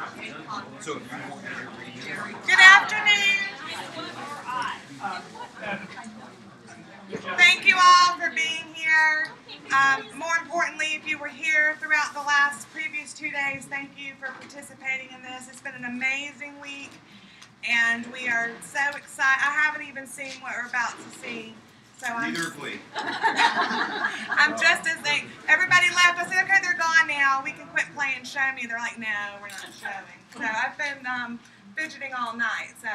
Good afternoon. Thank you all for being here. More importantly, if you were here throughout the previous 2 days, thank you for participating in this. It's been an amazing week, and we are so excited. I haven't even seen what we're about to see. So Neither have we. I'm just as everybody left. I said, okay, they're gone now. We can quit playing show me. They're like, no, we're not showing. So I've been fidgeting all night. So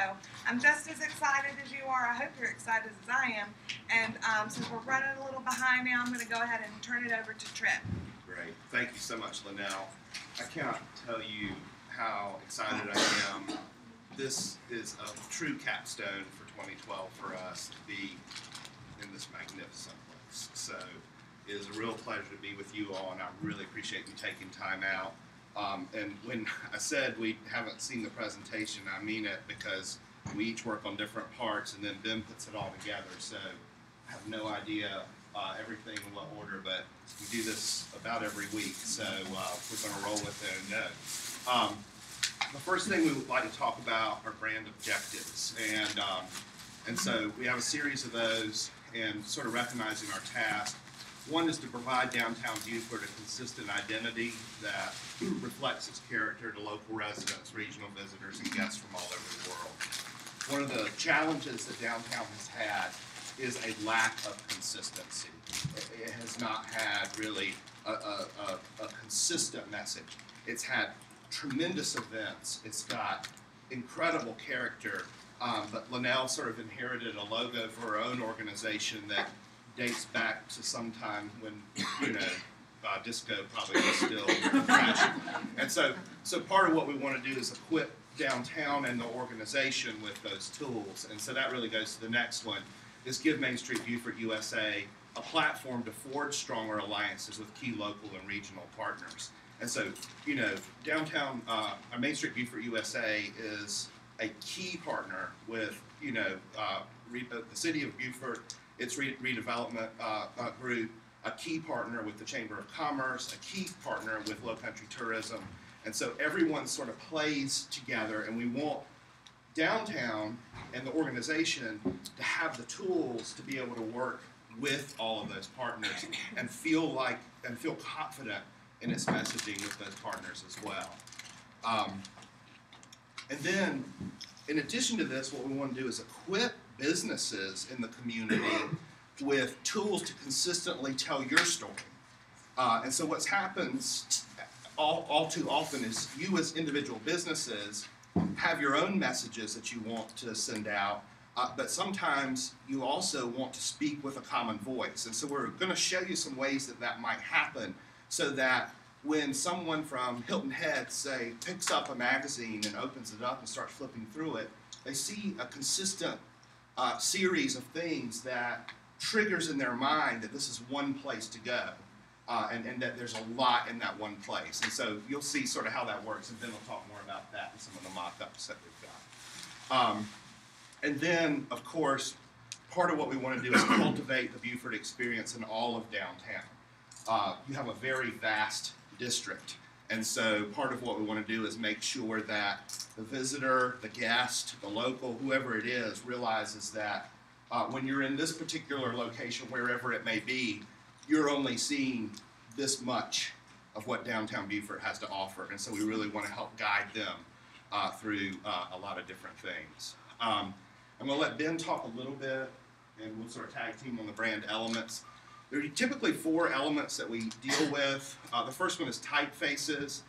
I'm just as excited as you are. I hope you're excited as I am. And since we're running a little behind now, I'm going to go ahead and turn it over to Tripp. Great. Thank you so much, Linnell. I cannot tell you how excited I am. This is a true capstone for 2012 for us to be in this magnificent place. So it is a real pleasure to be with you all, and I really appreciate you taking time out. And when I said we haven't seen the presentation, I mean it, because we each work on different parts, and then Ben puts it all together. So I have no idea everything in what order, but we do this about every week, so we're going to roll with it and go. The first thing we would like to talk about are brand objectives, and so we have a series of those, and sort of recognizing our task. One is to provide downtown Beaufort a consistent identity that reflects its character to local residents, regional visitors, and guests from all over the world. One of the challenges that downtown has had is a lack of consistency. It has not had really a consistent message. It's had tremendous events. It's got incredible character. But Linnell sort of inherited a logo for her own organization that dates back to some time when, disco probably was still fashion. And so part of what we want to do is equip downtown and the organization with those tools. And so that really goes to the next one, is give Main Street Beaufort USA a platform to forge stronger alliances with key local and regional partners. And so, downtown, Main Street Beaufort USA is a key partner with, the city of Beaufort, its redevelopment group, a key partner with the Chamber of Commerce, a key partner with Low Country Tourism. And so everyone sort of plays together, and we want downtown and the organization to have the tools to be able to work with all of those partners and feel confident in its messaging with those partners as well. And then, in addition to this, what we want to do is equip businesses in the community with tools to consistently tell your story. And so what happens all too often is you as individual businesses have your own messages that you want to send out, but sometimes you also want to speak with a common voice. And so we're going to show you some ways that that might happen, so that when someone from Hilton Head, say, picks up a magazine and opens it up and starts flipping through it, they see a consistent series of things that triggers in their mind that this is one place to go, and that there's a lot in that one place. And so you'll see sort of how that works, and then we'll talk more about that in some of the mock-ups that we've got. And then, of course, part of what we want to do is cultivate the Beaufort experience in all of downtown. You have a very vast district, and so part of what we want to do is make sure that the visitor, the guest, the local, whoever it is, realizes that when you're in this particular location, wherever it may be, you're only seeing this much of what downtown Beaufort has to offer, and so we really want to help guide them through a lot of different things. I'm going to let Ben talk a little bit, and we'll sort of tag team on the brand elements. There are typically 4 elements that we deal with. The first one is typefaces.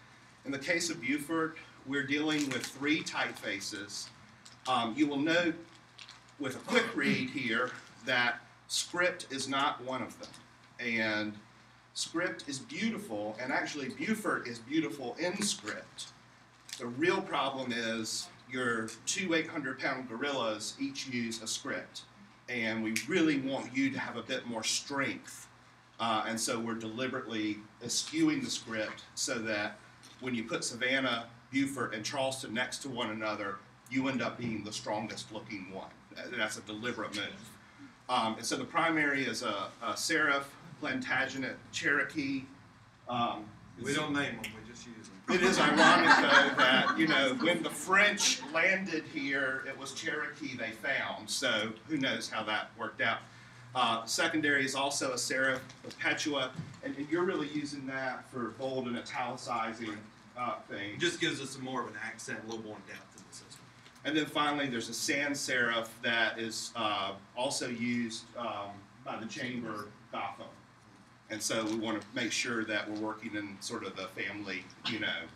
In the case of Beaufort, we're dealing with 3 typefaces. You will note with a quick read here that script is not one of them. And script is beautiful, and actually Beaufort is beautiful in script. The real problem is your 2 800-pound gorillas each use a script. And we really want you to have a bit more strength. And so we're deliberately eschewing the script so that when you put Savannah, Beaufort, and Charleston next to one another, you end up being the strongest looking one. That's a deliberate move. And so the primary is a Seraph, Plantagenet, Cherokee. We don't name them, we just use them. It is ironic, though, that you know, when the French landed here, it was Cherokee they found, so who knows how that worked out. Secondary is also a serif perpetua, and you're really using that for bold and italicizing things. It just gives us more of an accent, a little more depth in the system. And then finally, there's a sans serif that is also used by the chamber Gotham. And so we want to make sure that we're working in sort of the family, you know,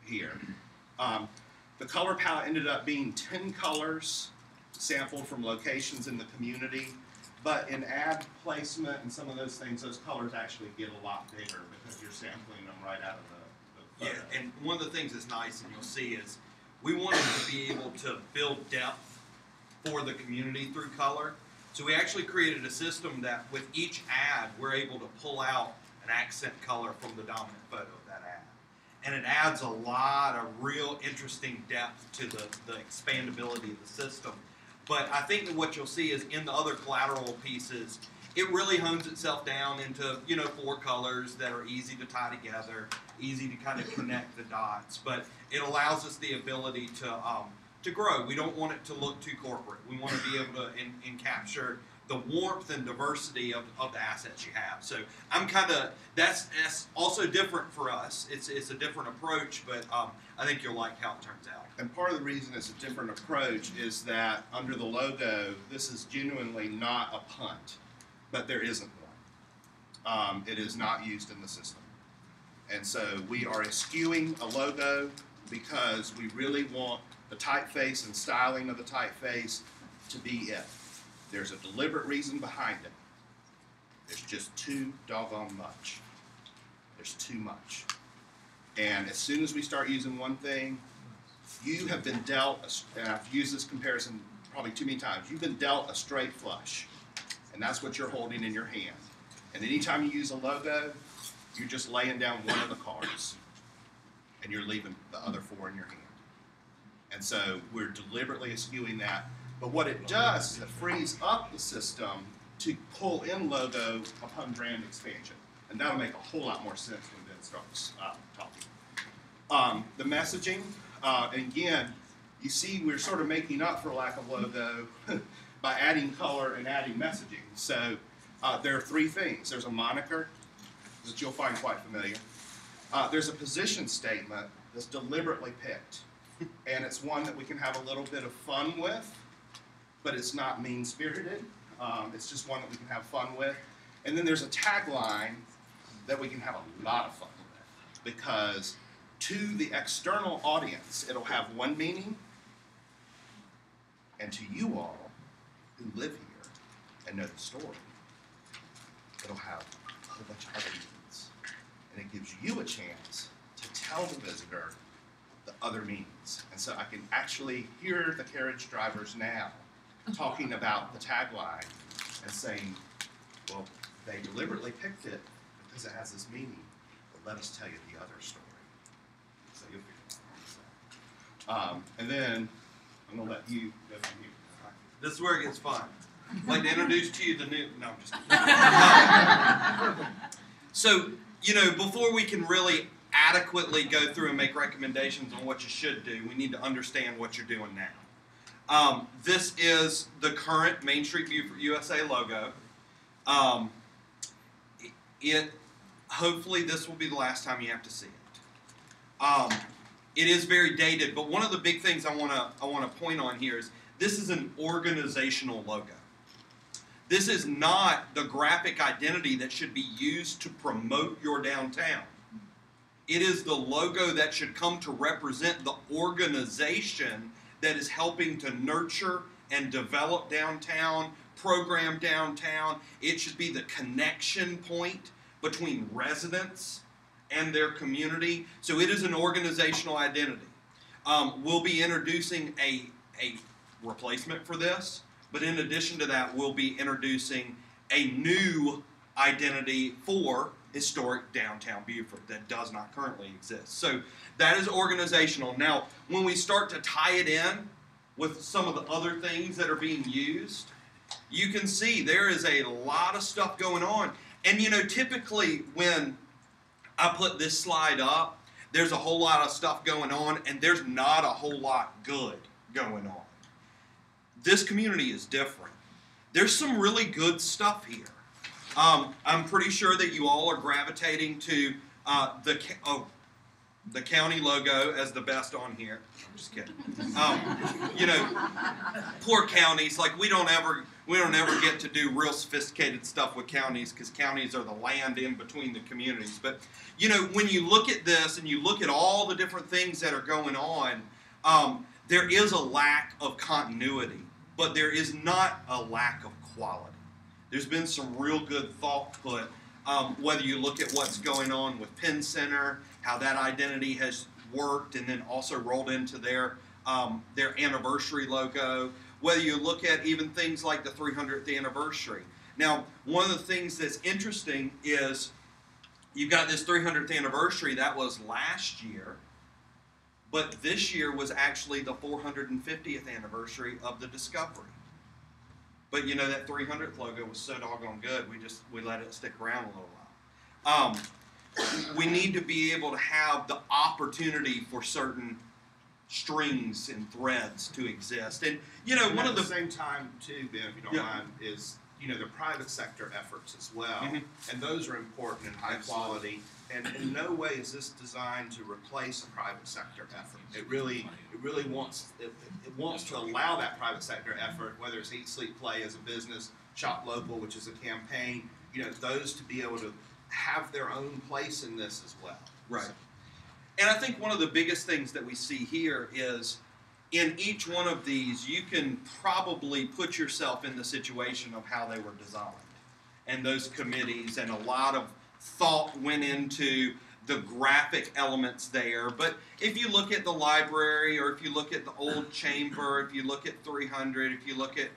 here. The color palette ended up being 10 colors sampled from locations in the community. But in ad placement and some of those things, those colors actually get a lot bigger because you're sampling them right out of the photo. Yeah, and one of the things that's nice, and you'll see, is we wanted to be able to build depth for the community through color. So we actually created a system that with each ad, we're able to pull out an accent color from the dominant photo of that ad. And it adds a lot of real interesting depth to the expandability of the system. But I think that what you'll see is in the other collateral pieces, it really hones itself down into, you know, 4 colors that are easy to tie together, easy to kind of connect the dots. But it allows us the ability to grow. We don't want it to look too corporate. We want to be able to capture the warmth and diversity of the assets you have. So I'm kind of, that's also different for us. It's a different approach, but I think you'll like how it turns out. And part of the reason it's a different approach is that under the logo, this is genuinely not a punt, but there isn't one. It is not used in the system. And so we are eschewing a logo because we really want the typeface and styling of the typeface to be it. There's a deliberate reason behind it. There's just too doggone much. There's too much. And as soon as we start using one thing, you have been dealt, and I've used this comparison probably too many times, you've been dealt a straight flush. And that's what you're holding in your hand. And anytime you use a logo, you're just laying down one of the cards. And you're leaving the other 4 in your hand. And so we're deliberately eschewing that. But what it does is it frees up the system to pull in logo upon brand expansion. And that'll make a whole lot more sense when Ben starts talking. The messaging, again, you see we're sort of making up for lack of logo by adding color and adding messaging. So there are 3 things. There's a moniker that you'll find quite familiar. There's a position statement that's deliberately picked. And it's one that we can have a little bit of fun with, but it's not mean-spirited. It's just one that we can have fun with. And then there's a tagline that we can have a lot of fun with, because to the external audience, it'll have one meaning, and to you all who live here and know the story, it'll have a whole bunch of other meanings. And it gives you a chance to tell the visitor the other meanings. And so I can actually hear the carriage drivers now talking about the tagline and saying, well, they deliberately picked it because it has this meaning, but let us tell you the other story. So you'll figure it out. And then I'm going to let you go from here. This is where it gets fun. I'd like to introduce to you the new, no, I'm just kidding. So, you know, before we can really adequately go through and make recommendations on what you should do, we need to understand what you're doing now. This is the current Main Street Beaufort USA logo. Hopefully this will be the last time you have to see it. It is very dated, but one of the big things I want to point on here is this is an organizational logo. This is not the graphic identity that should be used to promote your downtown. It is the logo that should come to represent the organization that is helping to nurture and develop downtown, program downtown. It should be the connection point between residents and their community. So it is an organizational identity. We'll be introducing a replacement for this, but in addition to that, we'll be introducing a new identity for historic downtown Beaufort that does not currently exist. So that is organizational. Now, when we start to tie it in with some of the other things that are being used, you can see there is a lot of stuff going on. And you know, typically when I put this slide up, there's a whole lot of stuff going on, and there's not a whole lot good going on. This community is different. There's some really good stuff here. I'm pretty sure that you all are gravitating to the county logo as the best on here. I'm just kidding. You know, poor counties. Like we don't ever get to do real sophisticated stuff with counties because counties are the land in between the communities. But you know, when you look at this and you look at all the different things that are going on, there is a lack of continuity, but there is not a lack of quality. There's been some real good thought put, whether you look at what's going on with Penn Center, how that identity has worked and then also rolled into their anniversary logo, whether you look at even things like the 300th anniversary. Now, one of the things that's interesting is you've got this 300th anniversary that was last year, but this year was actually the 450th anniversary of the discovery. But you know, that 300th logo was so doggone good, we let it stick around a little while. We need to be able to have the opportunity for certain strings and threads to exist. And you know, And one at of the the same time too, Ben, if you don't Yeah. mind, is the private sector efforts as well, Mhm. and those are important and high Absolutely. quality. And in no way is this designed to replace a private sector effort. It really wants it wants to allow that private sector effort, whether it's Eat, Sleep, Play as a business, Shop Local, which is a campaign, those to be able to have their own place in this as well. Right. And I think one of the biggest things that we see here is in each one of these, you can probably put yourself in the situation of how they were designed. And those committees, and a lot of thought went into the graphic elements there. But if you look at the library, or if you look at the old chamber, if you look at 300, if you look at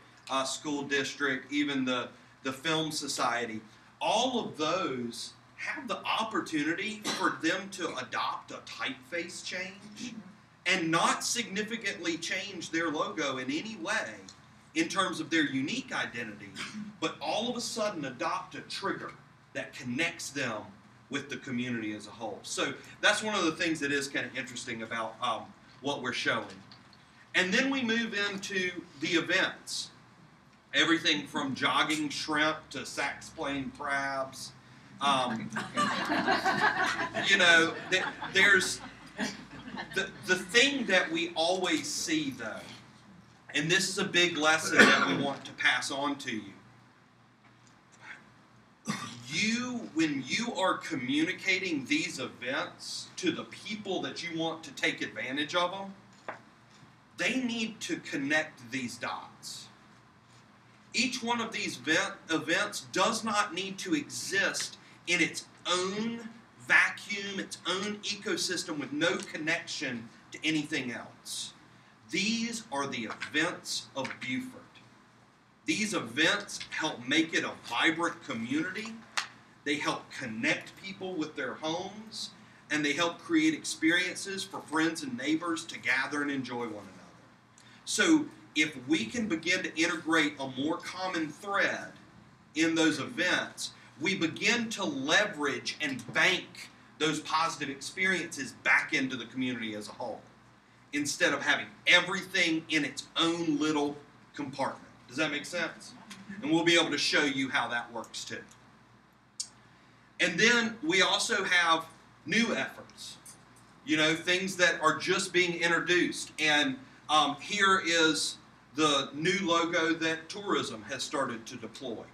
school district, even the film society, all of those have the opportunity for them to adopt a typeface change and not significantly change their logo in any way in terms of their unique identity, but all of a sudden adopt a trigger that connects them with the community as a whole. So that's one of the things that is kind of interesting about what we're showing. And then we move into the events. Everything from jogging shrimp to sax plain crabs. There's the thing that we always see, though, and this is a big lesson that we want to pass on to you. When you are communicating these events to the people that you want to take advantage of them, they need to connect these dots. Each one of these events does not need to exist in its own vacuum, its own ecosystem with no connection to anything else. These are the events of Beaufort. These events help make it a vibrant community. They help connect people with their homes, and they help create experiences for friends and neighbors to gather and enjoy one another. So if we can begin to integrate a more common thread in those events, we begin to leverage and bank those positive experiences back into the community as a whole, instead of having everything in its own little compartment. Does that make sense? And we'll be able to show you how that works too. And then we also have new efforts, things that are just being introduced. And here is the new logo that tourism has started to deploy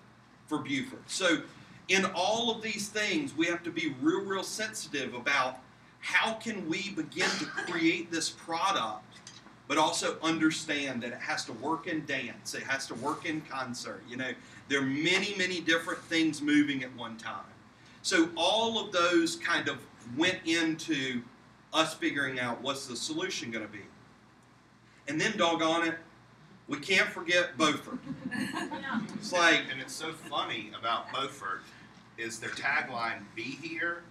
for Beaufort. So in all of these things, we have to be real sensitive about how can we begin to create this product, but also understand that it has to work in dance, it has to work in concert. There are many different things moving at one time. So all of those kind of went into us figuring out what's the solution going to be. And then, doggone it, we can't forget Beaufort. It's like, and it's so funny about Beaufort is their tagline, "Be here,"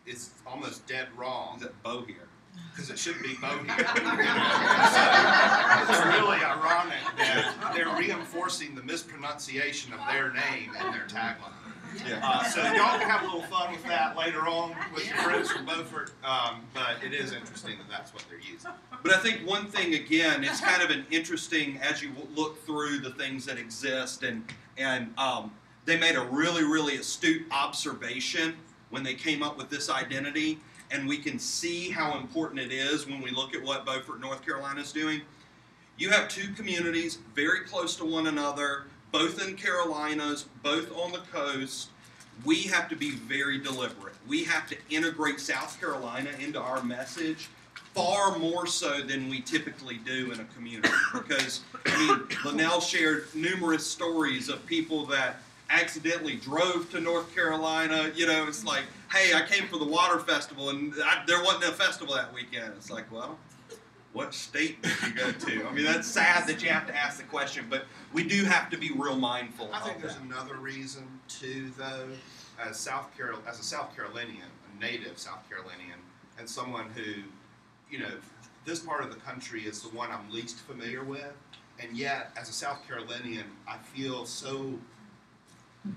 is almost dead wrong. is it Beau here? Because it should be Bo here. So it's really ironic that they're reinforcing the mispronunciation of their name in their tagline. Yeah. So y'all can have a little fun with that later on with your friends from Beaufort, but it is interesting that that's what they're using. But I think one thing, again, it's kind of an interesting, as you look through the things that exist, and they made a really, really astute observation when they came up with this identity, and we can see how important it is when we look at what Beaufort, North Carolina is doing. You have two communities very close to one another, both in Carolinas, both on the coast. We have to be very deliberate. We have to integrate South Carolina into our message far more so than we typically do in a community. Because, I mean, Linnell shared numerous stories of people that accidentally drove to North Carolina. You know, it's like, hey, I came for the water festival, and there wasn't a festival that weekend. It's like, well, what state did you go to? I mean, that's sad that you have to ask the question, but we do have to be real mindful I of think there's that. another reason too, though, as a South Carolinian, a native South Carolinian, and someone who, you know, this part of the country is the one I'm least familiar with, and yet as a South Carolinian, I feel so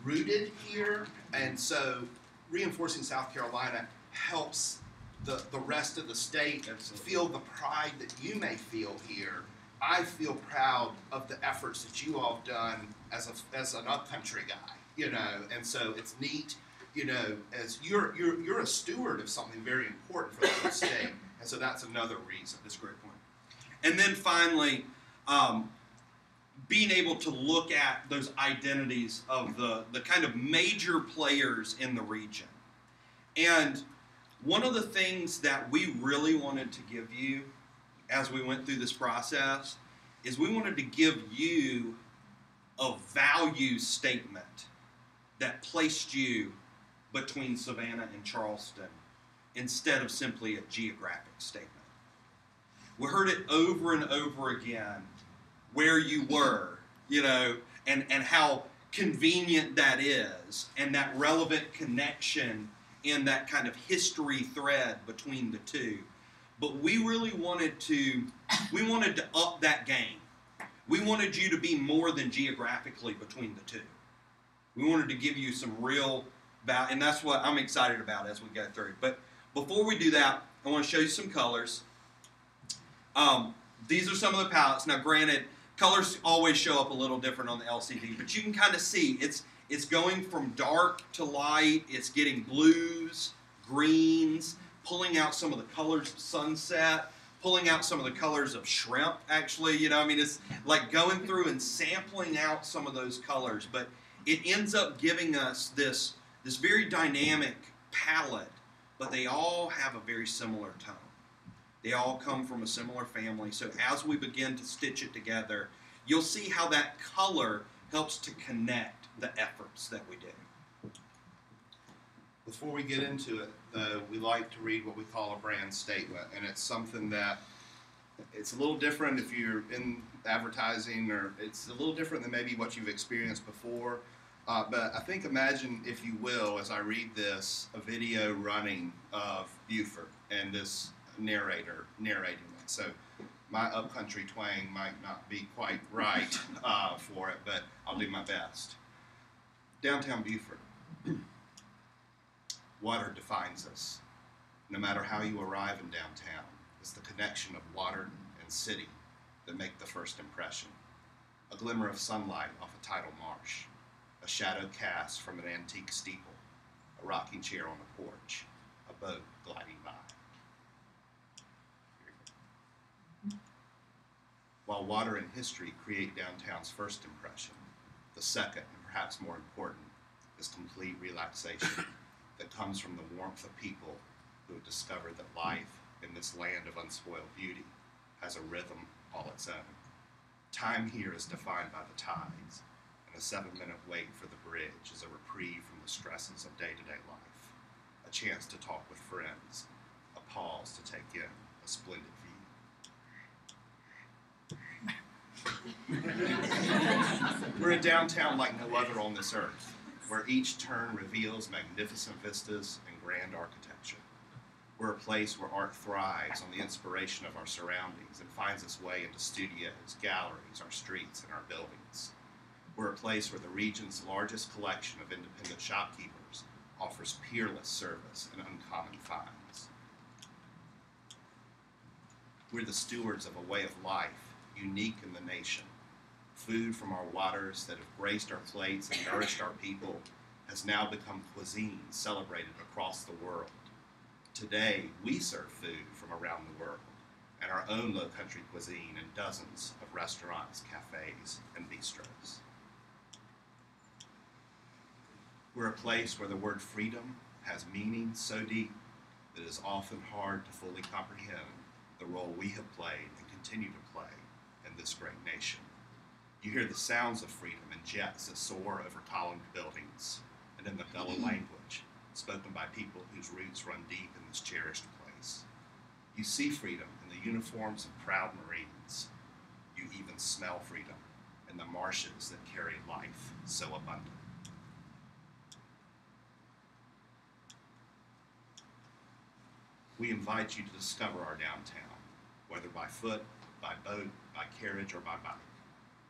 rooted here, and so reinforcing South Carolina helps the rest of the state feel the pride that you may feel here. I feel proud of the efforts that you all have done as an upcountry guy, you know, and so it's neat, you know, as you're a steward of something very important for the whole state, and so that's another reason. That's a great point. And then finally, being able to look at those identities of the kind of major players in the region. And one of the things that we really wanted to give you as we went through this process is we wanted to give you a value statement that placed you between Savannah and Charleston instead of simply a geographic statement. We heard it over and over again, where you were, you know, and how convenient that is, and that relevant connection in that kind of history thread between the two. But we really wanted to up that game. We wanted you to be more than geographically between the two. We wanted to give you some real value, and that's what I'm excited about as we go through. But before we do that, I want to show you some colors. These are some of the palettes. Now, granted, colors always show up a little different on the LCD, but you can kind of see it's going from dark to light. It's getting blues, greens, pulling out some of the colors of sunset, pulling out some of the colors of shrimp, actually. You know, I mean, it's like going through and sampling out some of those colors, but it ends up giving us this very dynamic palette, but they all have a very similar tone. They all come from a similar family, so as we begin to stitch it together, you'll see how that color helps to connect the efforts that we do. Before we get into it, though, we like to read what we call a brand statement, and it's something that it's a little different if you're in advertising, or it's a little different than maybe what you've experienced before. But I think, imagine, if you will, as I read this, a video running of Beaufort and this narrator narrating it. So my upcountry twang might not be quite right for it, but I'll do my best. Downtown Beaufort. Water defines us. No matter how you arrive in downtown, it's the connection of water and city that make the first impression. A glimmer of sunlight off a tidal marsh, a shadow cast from an antique steeple, a rocking chair on a porch, a boat gliding by. While water and history create downtown's first impression, the second, and perhaps more important, is complete relaxation that comes from the warmth of people who have discovered that life in this land of unspoiled beauty has a rhythm all its own. Time here is defined by the tides, and a 7-minute wait for the bridge is a reprieve from the stresses of day-to-day life, a chance to talk with friends, a pause to take in a splendid view. We're in downtown like no other on this earth, where each turn reveals magnificent vistas and grand architecture. We're a place where art thrives on the inspiration of our surroundings and finds its way into studios, galleries, our streets, and our buildings. We're a place where the region's largest collection of independent shopkeepers offers peerless service and uncommon finds. We're the stewards of a way of life unique in the nation. Food from our waters that have graced our plates and nourished our people has now become cuisine celebrated across the world. Today, we serve food from around the world and our own low-country cuisine in dozens of restaurants, cafes, and bistros. We're a place where the word freedom has meaning so deep that it is often hard to fully comprehend the role we have played and continue to play in this great nation. You hear the sounds of freedom in jets that soar over columned buildings and in the fellow language spoken by people whose roots run deep in this cherished place. You see freedom in the uniforms of proud Marines. You even smell freedom in the marshes that carry life so abundant. We invite you to discover our downtown, whether by foot, by boat, by carriage, or by bike.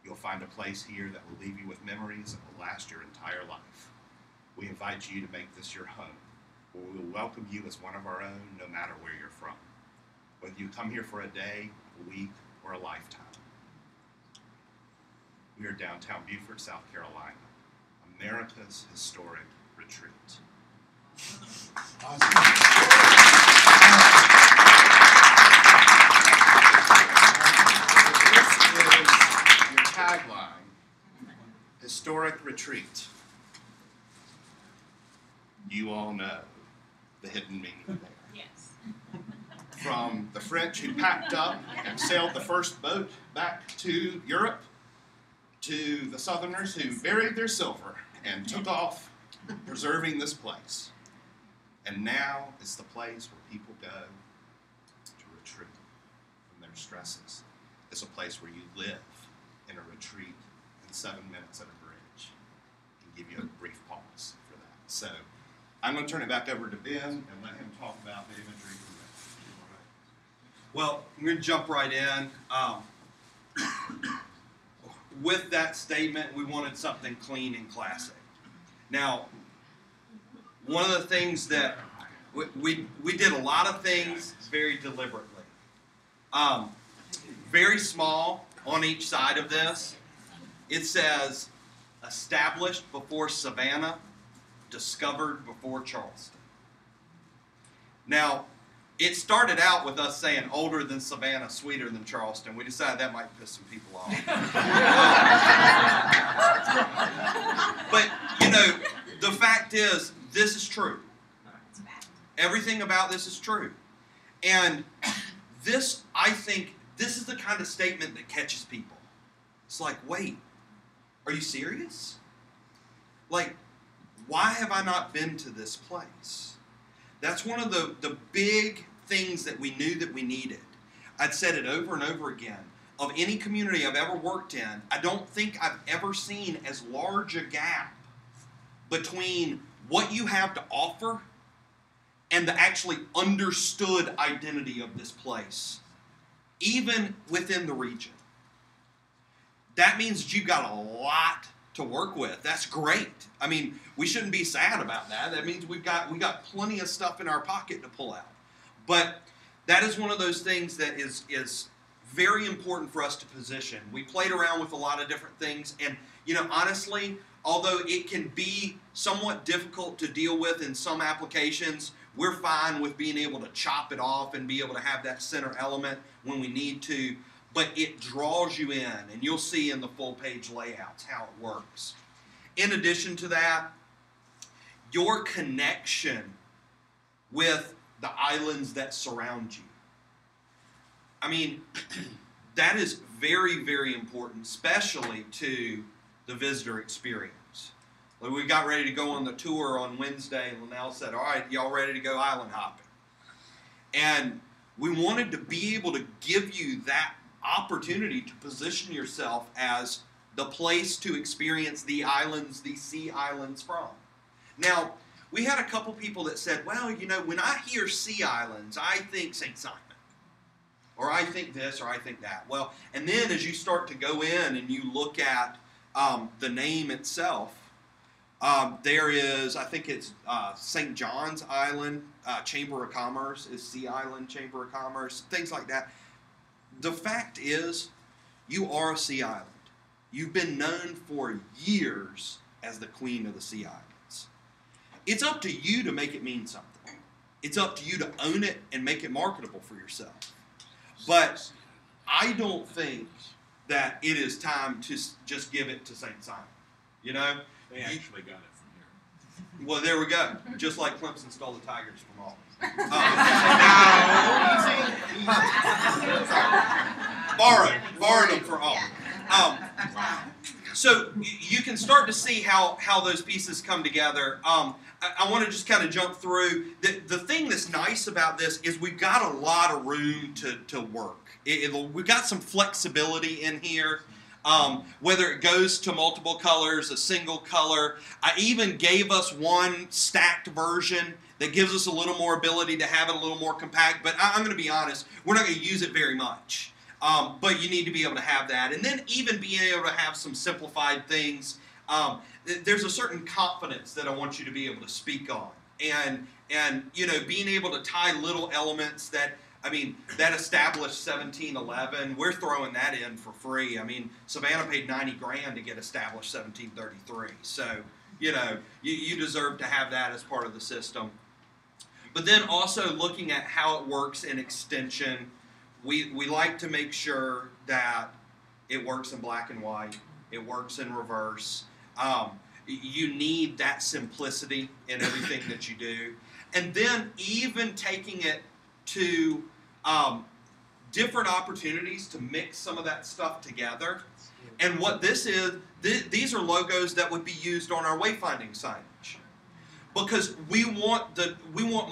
You'll find a place here that will leave you with memories that will last your entire life. We invite you to make this your home, where we will welcome you as one of our own, no matter where you're from. Whether you come here for a day, a week, or a lifetime. We are downtown Beaufort, South Carolina, America's historic retreat. Tagline, historic retreat. You all know the hidden meaning there. Yes. From the French who packed up and sailed the first boat back to Europe, to the Southerners who buried their silver and took off preserving this place. And now it's the place where people go to retreat from their stresses. It's a place where you live in a retreat in 7 minutes at a bridge and give you a brief pause for that. So I'm going to turn it back over to Ben and let him talk about the imagery from there. Well, I'm going to jump right in. With that statement, we wanted something clean and classic. Now, one of the things that we did a lot of things very deliberately. Very small on each side of this. It says, established before Savannah, discovered before Charleston. Now, it started out with us saying older than Savannah, sweeter than Charleston. We decided that might piss some people off. But, you know, the fact is, this is true. Everything about this is true. And this, I think, this is the kind of statement that catches people. It's like, wait, are you serious? Like, why have I not been to this place? That's one of the big things that we knew that we needed. I'd said it over and over again. Of any community I've ever worked in, I don't think I've ever seen as large a gap between what you have to offer and the actually understood identity of this place, even within the region. That means you've got a lot to work with. That's great. I mean, we shouldn't be sad about that. That means we got plenty of stuff in our pocket to pull out. But that is one of those things that is very important for us to position. We played around with a lot of different things, and you know, honestly, although it can be somewhat difficult to deal with in some applications, we're fine with being able to chop it off and be able to have that center element when we need to, but it draws you in, and you'll see in the full page layouts how it works. In addition to that, your connection with the islands that surround you. I mean, that is very, very important, especially to the visitor experience. Like, we got ready to go on the tour on Wednesday, and Linnell said, all right, y'all ready to go island hopping? And we wanted to be able to give you that opportunity to position yourself as the place to experience the islands, the sea islands from. Now, we had a couple people that said, well, you know, when I hear sea islands, I think St. Simon. Or I think this, or I think that. Well, and then as you start to go in and you look at the name itself, there is, I think it's St. John's Island Chamber of Commerce, is Sea Island Chamber of Commerce, things like that. The fact is, you are a sea island. You've been known for years as the queen of the sea islands. It's up to you to make it mean something. It's up to you to own it and make it marketable for yourself. But I don't think that it is time to just give it to St. Simon. You know? They actually got it from here. Well, there we go. Just like Clemson stole the Tigers from Auburn. Borrowed them for Auburn. So you can start to see how those pieces come together. I want to just kind of jump through. The thing that's nice about this is we've got a lot of room to work. We've got some flexibility in here. Whether it goes to multiple colors, a single color. I even gave us one stacked version that gives us a little more ability to have it a little more compact. But I'm going to be honest, we're not going to use it very much. But you need to be able to have that. And then even being able to have some simplified things. There's a certain confidence that I want you to be able to speak on. And you know, being able to tie little elements that, I mean, that established 1711, we're throwing that in for free. I mean, Savannah paid $90 grand to get established 1733. So, you know, you deserve to have that as part of the system. But then also looking at how it works in extension, we like to make sure that it works in black and white, it works in reverse. You need that simplicity in everything that you do. And then even taking it to different opportunities to mix some of that stuff together. And what this is, these are logos that would be used on our wayfinding signage. Because we want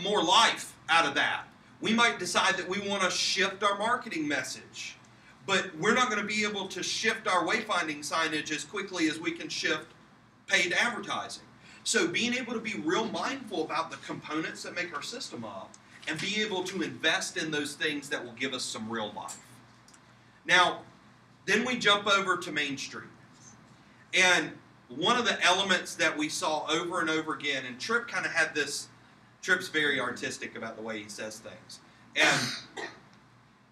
more life out of that. We might decide that we want to shift our marketing message. But we're not going to be able to shift our wayfinding signage as quickly as we can shift paid advertising. So being able to be real mindful about the components that make our system up and be able to invest in those things that will give us some real life. Now, then we jump over to Main Street. And one of the elements that we saw over and over again, and Tripp kind of had this, Tripp's very artistic about the way he says things. And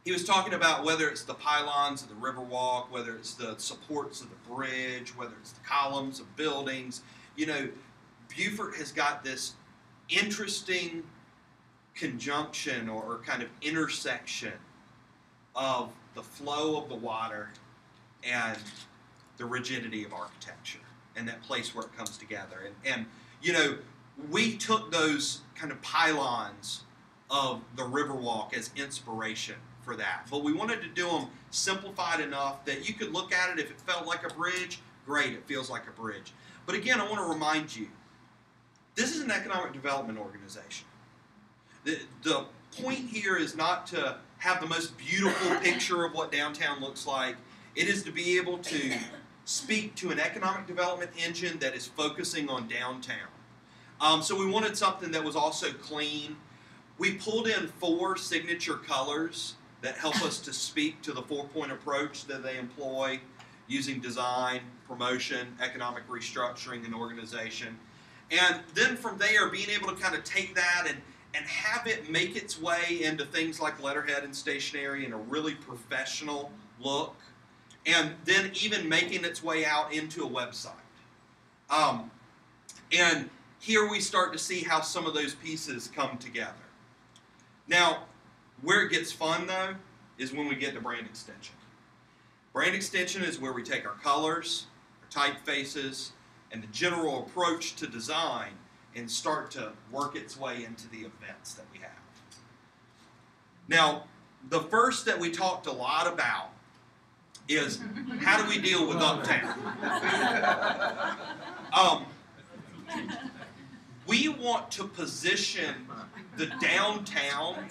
he was talking about whether it's the pylons of the Riverwalk, whether it's the supports of the bridge, whether it's the columns of buildings. You know, Beaufort has got this interesting conjunction or kind of intersection of the flow of the water and the rigidity of architecture and that place where it comes together. And you know, we took those kind of pylons of the Riverwalk as inspiration for that. But we wanted to do them simplified enough that you could look at it. If it felt like a bridge, great, it feels like a bridge. But again, I want to remind you, this is an economic development organization. The point here is not to have the most beautiful picture of what downtown looks like. It is to be able to speak to an economic development engine that is focusing on downtown. So we wanted something that was also clean. We pulled in 4 signature colors that help us to speak to the 4-point approach that they employ using design, promotion, economic restructuring, and organization. And then from there, being able to kind of take that and have it make its way into things like letterhead and stationery in a really professional look, and then even making its way out into a website. And here we start to see how some of those pieces come together. Now, where it gets fun, though, is when we get to brand extension. Brand extension is where we take our colors, our typefaces, and the general approach to design and start to work its way into the events that we have. Now, the first that we talked a lot about is how do we deal with uptown? We want to position the downtown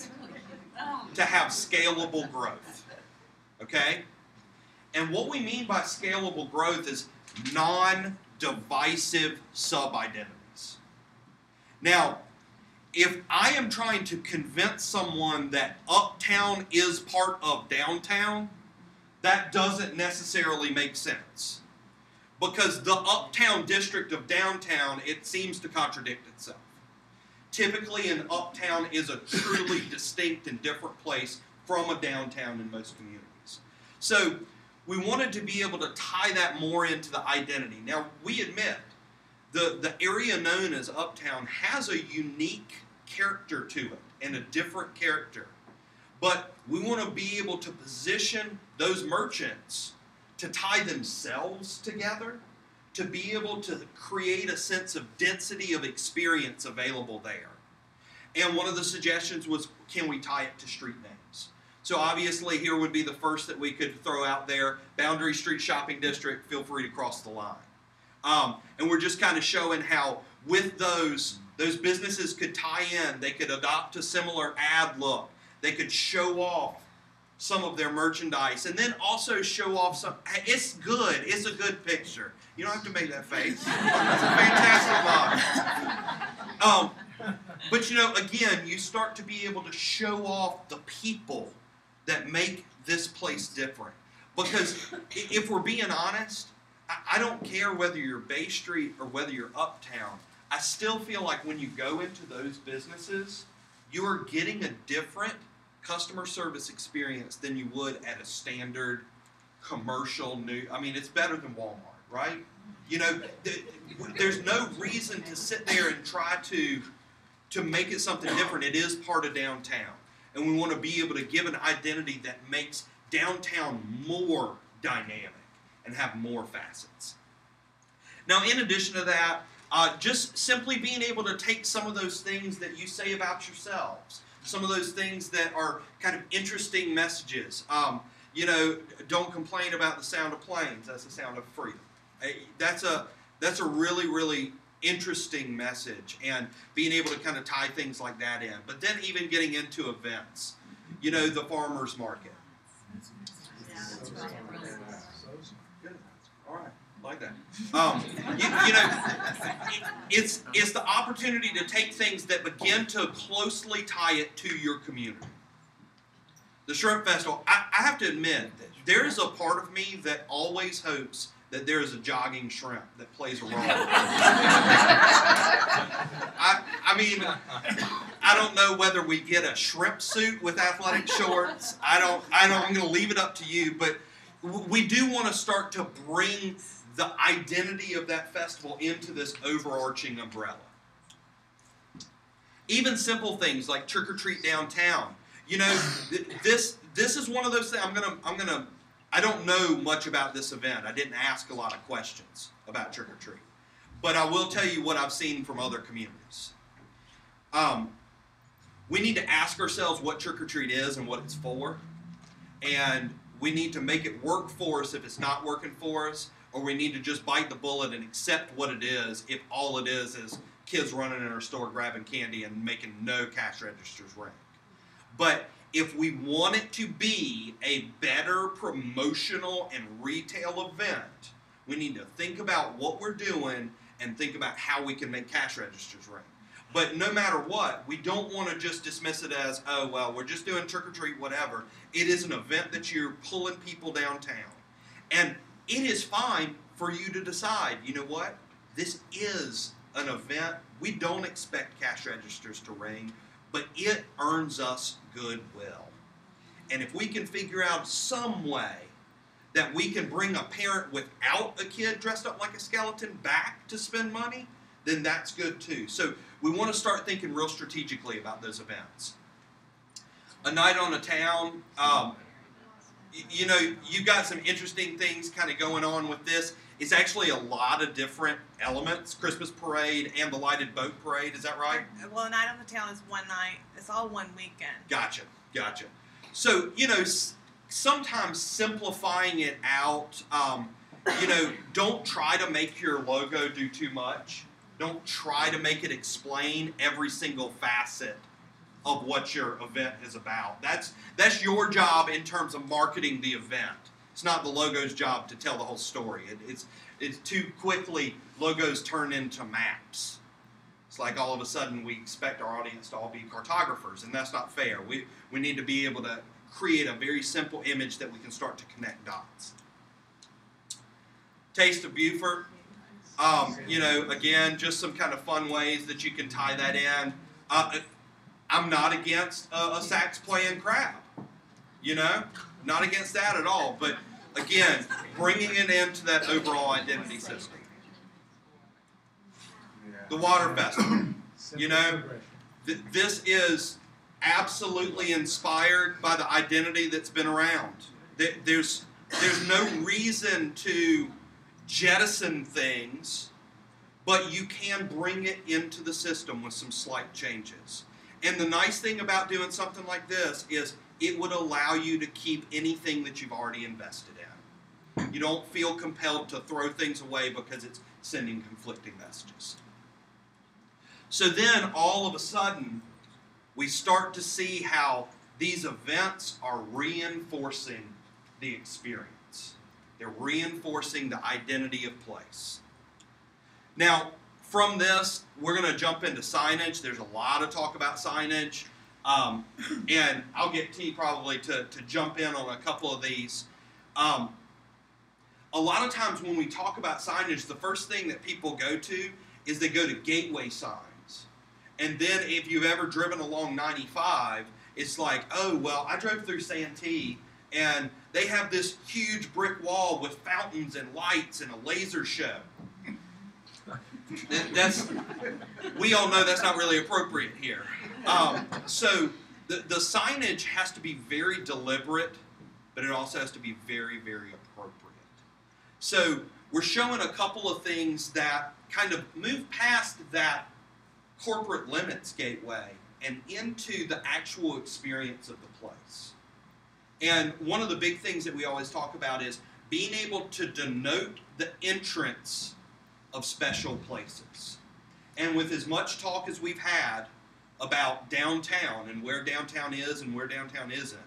to have scalable growth, okay? And what we mean by scalable growth is non-divisive sub-identities. Now, if I am trying to convince someone that uptown is part of downtown, that doesn't necessarily make sense. because the uptown district of downtown, it seems to contradict itself. Typically, an uptown is a truly distinct and different place from a downtown in most communities. So we wanted to be able to tie that more into the identity. Now, we admit the area known as uptown has a unique character to it and a different character. But we want to be able to position those merchants to tie themselves together, to be able to create a sense of density of experience available there. And one of the suggestions was, can we tie it to street names? So obviously here would be the first that we could throw out there, Boundary Street Shopping District, feel free to cross the line. And we're just kind of showing how with those businesses could tie in, they could adopt a similar ad look, they could show off some of their merchandise, and then also show off some, it's good, it's a good picture. You don't have to make that face. It's a fantastic model. But you know, again, you start to be able to show off the people that make this place different. Because if we're being honest, I don't care whether you're Bay Street or whether you're uptown, I still feel like when you go into those businesses, you are getting a different customer service experience than you would at a standard commercial new. I mean, it's better than Walmart, right? You know, there's no reason to sit there and try to make it something different. It is part of downtown. And we want to be able to give an identity that makes downtown more dynamic and have more facets. Now, in addition to that, just simply being able to take some of those things that you say about yourselves, some of those things that are kind of interesting messages. You know, don't complain about the sound of planes. That's the sound of freedom. That's a really, really interesting message, and being able to kind of tie things like that in. But then even getting into events, you know, the farmers market. Good. All right, like that. You know, it's the opportunity to take things that begin to closely tie it to your community. The Shrimp Festival, I have to admit, there is a part of me that always hopes that there is a jogging shrimp that plays a role. I mean, I don't know whether we get a shrimp suit with athletic shorts. I'm going to leave it up to you, but we do want to start to bring the identity of that festival into this overarching umbrella. Even simple things like trick or treat downtown. You know, this is one of those things. I don't know much about this event. I didn't ask a lot of questions about trick or treat, but I will tell you what I've seen from other communities. We need to ask ourselves what trick or treat is and what it's for, and we need to make it work for us if it's not working for us, or we need to just bite the bullet and accept what it is if all it is kids running in our store grabbing candy and making no cash registers ring. But if we want it to be a better promotional and retail event, we need to think about what we're doing and think about how we can make cash registers ring. But no matter what, we don't want to just dismiss it as, oh, well, we're just doing trick-or-treat, whatever. It is an event that you're pulling people downtown. And it is fine for you to decide, you know what? This is an event. We don't expect cash registers to ring, but it earns us goodwill. And if we can figure out some way that we can bring a parent without a kid dressed up like a skeleton back to spend money, then that's good too. So we want to start thinking real strategically about those events. A night on the town, you know, you've got some interesting things kind of going on with this. It's actually a lot of different elements. Christmas parade and the lighted boat parade, is that right? Well, a night on the town is one night. It's all one weekend. Gotcha. So, you know, sometimes simplifying it out, you know, don't try to make your logo do too much. Don't try to make it explain every single facet of what your event is about. That's your job in terms of marketing the event. It's not the logo's job to tell the whole story. It's too quickly logos turn into maps. It's like all of a sudden we expect our audience to all be cartographers, and that's not fair. We need to be able to create a very simple image that we can start to connect dots. Taste of Beaufort. You know, again, just some kind of fun ways that you can tie that in. I'm not against a sax playing crowd. You know, not against that at all. But again, bringing it into that overall identity system. The Water Festival. You know, this is absolutely inspired by the identity that's been around. There's no reason to jettison things, but you can bring it into the system with some slight changes. And the nice thing about doing something like this is it would allow you to keep anything that you've already invested in. You don't feel compelled to throw things away because it's sending conflicting messages. So then, all of a sudden, we start to see how these events are reinforcing the experience. They're reinforcing the identity of place. Now, from this, we're going to jump into signage. There's a lot of talk about signage. And I'll get T probably to jump in on a couple of these. A lot of times when we talk about signage, the first thing that people go to is they go to gateway signs. And then if you've ever driven along 95, it's like, oh, well, I drove through Santee, and they have this huge brick wall with fountains and lights and a laser show. We all know that's not really appropriate here. So the signage has to be very deliberate, but it also has to be very, very appropriate. So we're showing a couple of things that kind of move past that corporate limits gateway and into the actual experience of the place. And one of the big things that we always talk about is being able to denote the entrance of special places. And with as much talk as we've had about downtown and where downtown is and where downtown isn't,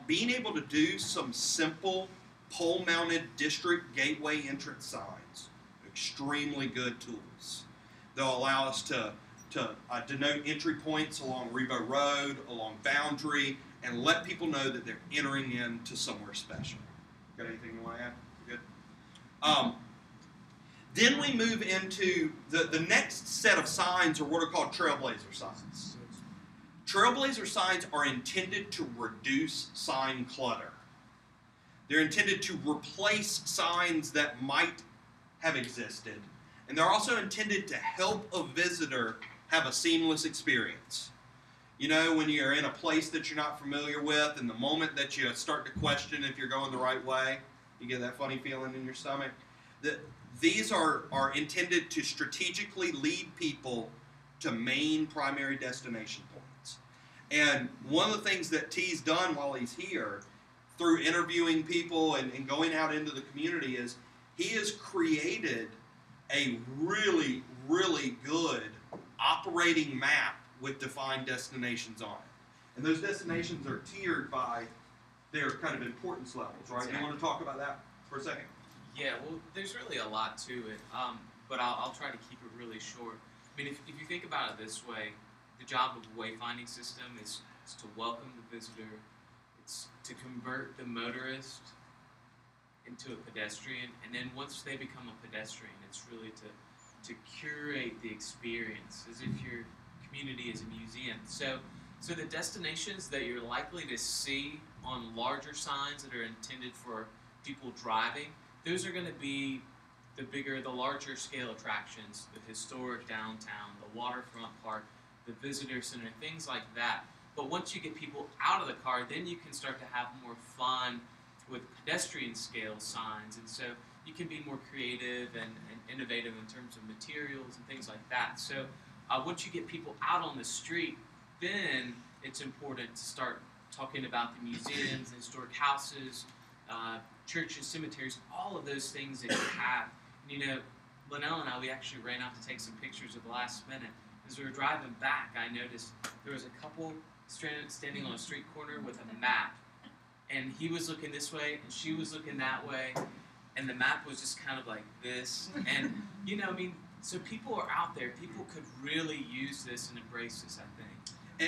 being able to do some simple pole-mounted district gateway entrance signs, extremely good tools. They'll allow us to denote entry points along Rebo Road, along Boundary, and let people know that they're entering into somewhere special. Got anything you want to add? Good. Then we move into the next set of signs, or what are called trailblazer signs. Trailblazer signs are intended to reduce sign clutter. They're intended to replace signs that might have existed. And they're also intended to help a visitor have a seamless experience. You know, when you're in a place that you're not familiar with, and the moment that you start to question if you're going the right way, you get that funny feeling in your stomach. These are intended to strategically lead people to main primary destination points. And one of the things that T's done while he's here, through interviewing people and going out into the community, is he has created a really, really good operating map with defined destinations on it. And those destinations are tiered by their kind of importance levels, right? Exactly. You want to talk about that for a second? Yeah, well, there's really a lot to it, but I'll try to keep it really short. I mean, if you think about it this way, the job of a wayfinding system is to welcome the visitor, it's to convert the motorist into a pedestrian, and then once they become a pedestrian, it's really to curate the experience as if your community is a museum. So the destinations that you're likely to see on larger signs that are intended for people driving, those are going to be the larger scale attractions, the historic downtown, the waterfront park, the visitor center, things like that. But once you get people out of the car, then you can start to have more fun with pedestrian scale signs, and so you can be more creative and innovative in terms of materials and things like that. So once you get people out on the street, then it's important to start talking about the museums, the historic houses, churches, cemeteries, all of those things that you have. And, you know, Linnell and I, we actually ran out to take some pictures at the last minute. As we were driving back, I noticed there was a couple standing on a street corner with a map. And he was looking this way, and she was looking that way, and the map was just kind of like this. And, you know, I mean, so people are out there. People could really use this and embrace this, I think.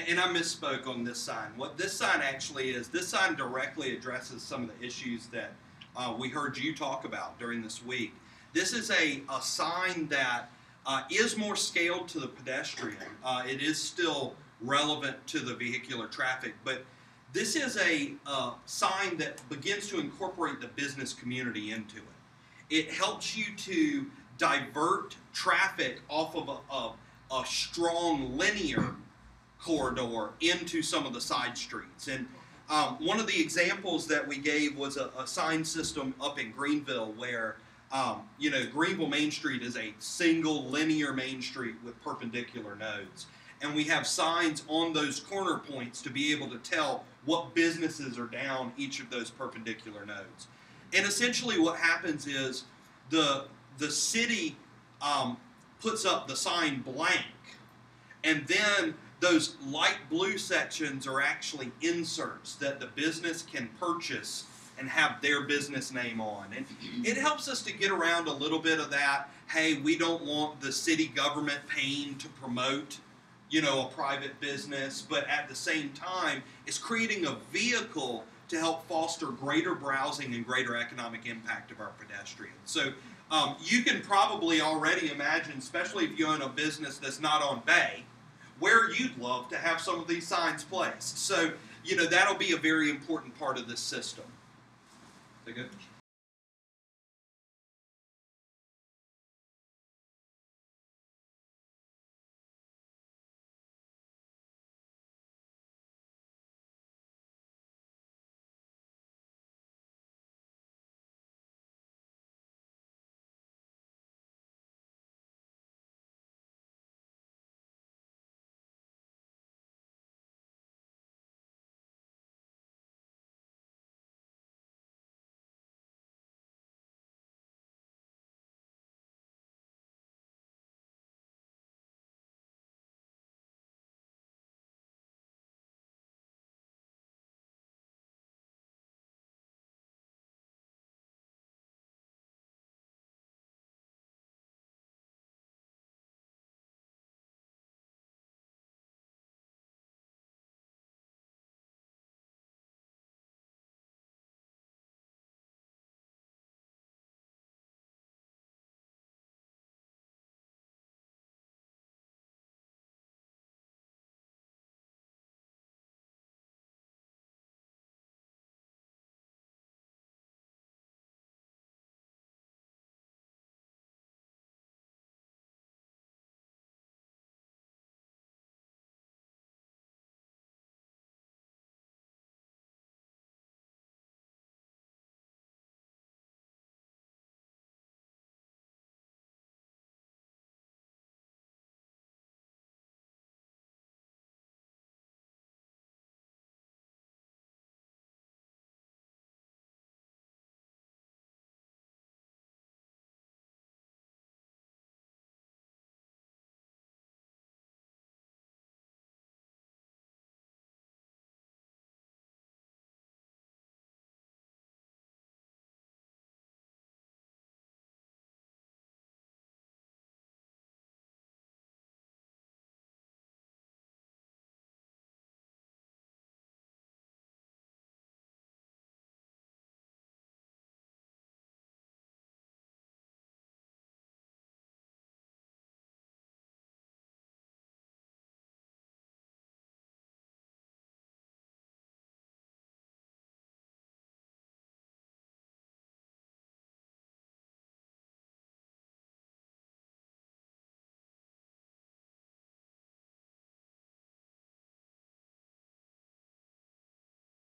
And I misspoke on this sign. What this sign actually is, this sign directly addresses some of the issues that we heard you talk about during this week. This is a sign that is more scaled to the pedestrian. It is still relevant to the vehicular traffic, but this is a sign that begins to incorporate the business community into it. It helps you to divert traffic off of a strong linear corridor into some of the side streets. And one of the examples that we gave was a sign system up in Greenville where, Greenville Main Street is a single linear main street with perpendicular nodes. And we have signs on those corner points to be able to tell what businesses are down each of those perpendicular nodes. And essentially what happens is the city puts up the sign blank, and then those light blue sections are actually inserts that the business can purchase and have their business name on. And it helps us to get around a little bit of that, hey, we don't want the city government paying to promote, a private business, but at the same time, it's creating a vehicle to help foster greater browsing and greater economic impact of our pedestrians. So you can probably already imagine, especially if you own a business that's not on Bay, where you'd love to have some of these signs placed. So, that'll be a very important part of this system. Is that good?